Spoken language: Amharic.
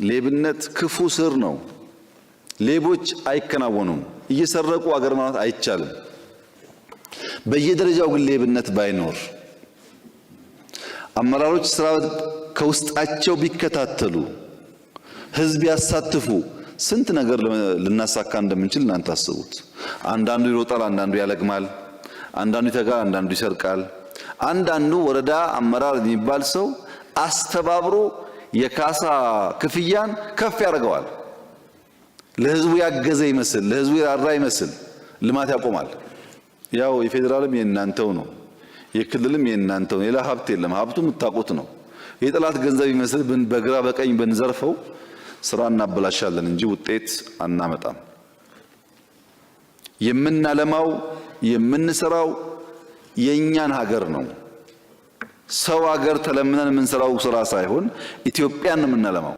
ሌብነት ክፉ ስር ነው። ሌቦች አይከናወኑም። እየሰረቁ አገር ማለት አይቻልም። በየደረጃው ግን ሌብነት ባይኖር አመራሮች ስራ ከውስጣቸው ቢከታተሉ ህዝብ ያሳትፉ ስንት ነገር ልናሳካ እንደምንችል እናንተ አስቡት። አንዳንዱ ይሮጣል፣ አንዳንዱ ያለግማል፣ አንዳንዱ ይተጋል፣ አንዳንዱ ይሰርቃል። አንዳንዱ ወረዳ አመራር የሚባል ሰው አስተባብሮ የካሳ ክፍያን ከፍ ያደርገዋል። ለህዝቡ ያገዘ ይመስል ለህዝቡ ያራራ ይመስል ልማት ያቆማል። ያው የፌደራልም የእናንተው ነው፣ የክልልም የእናንተው ነው። ሌላ ሀብት የለም። ሀብቱ የምታውቁት ነው። የጠላት ገንዘብ ይመስል በግራ በቀኝ ብንዘርፈው ስራ እናበላሻለን እንጂ ውጤት አናመጣም። የምናለማው የምንሰራው የኛን ሀገር ነው። ሰው ሀገር ተለምነን የምንሰራው ስራ ሳይሆን ኢትዮጵያን ነው የምናለማው።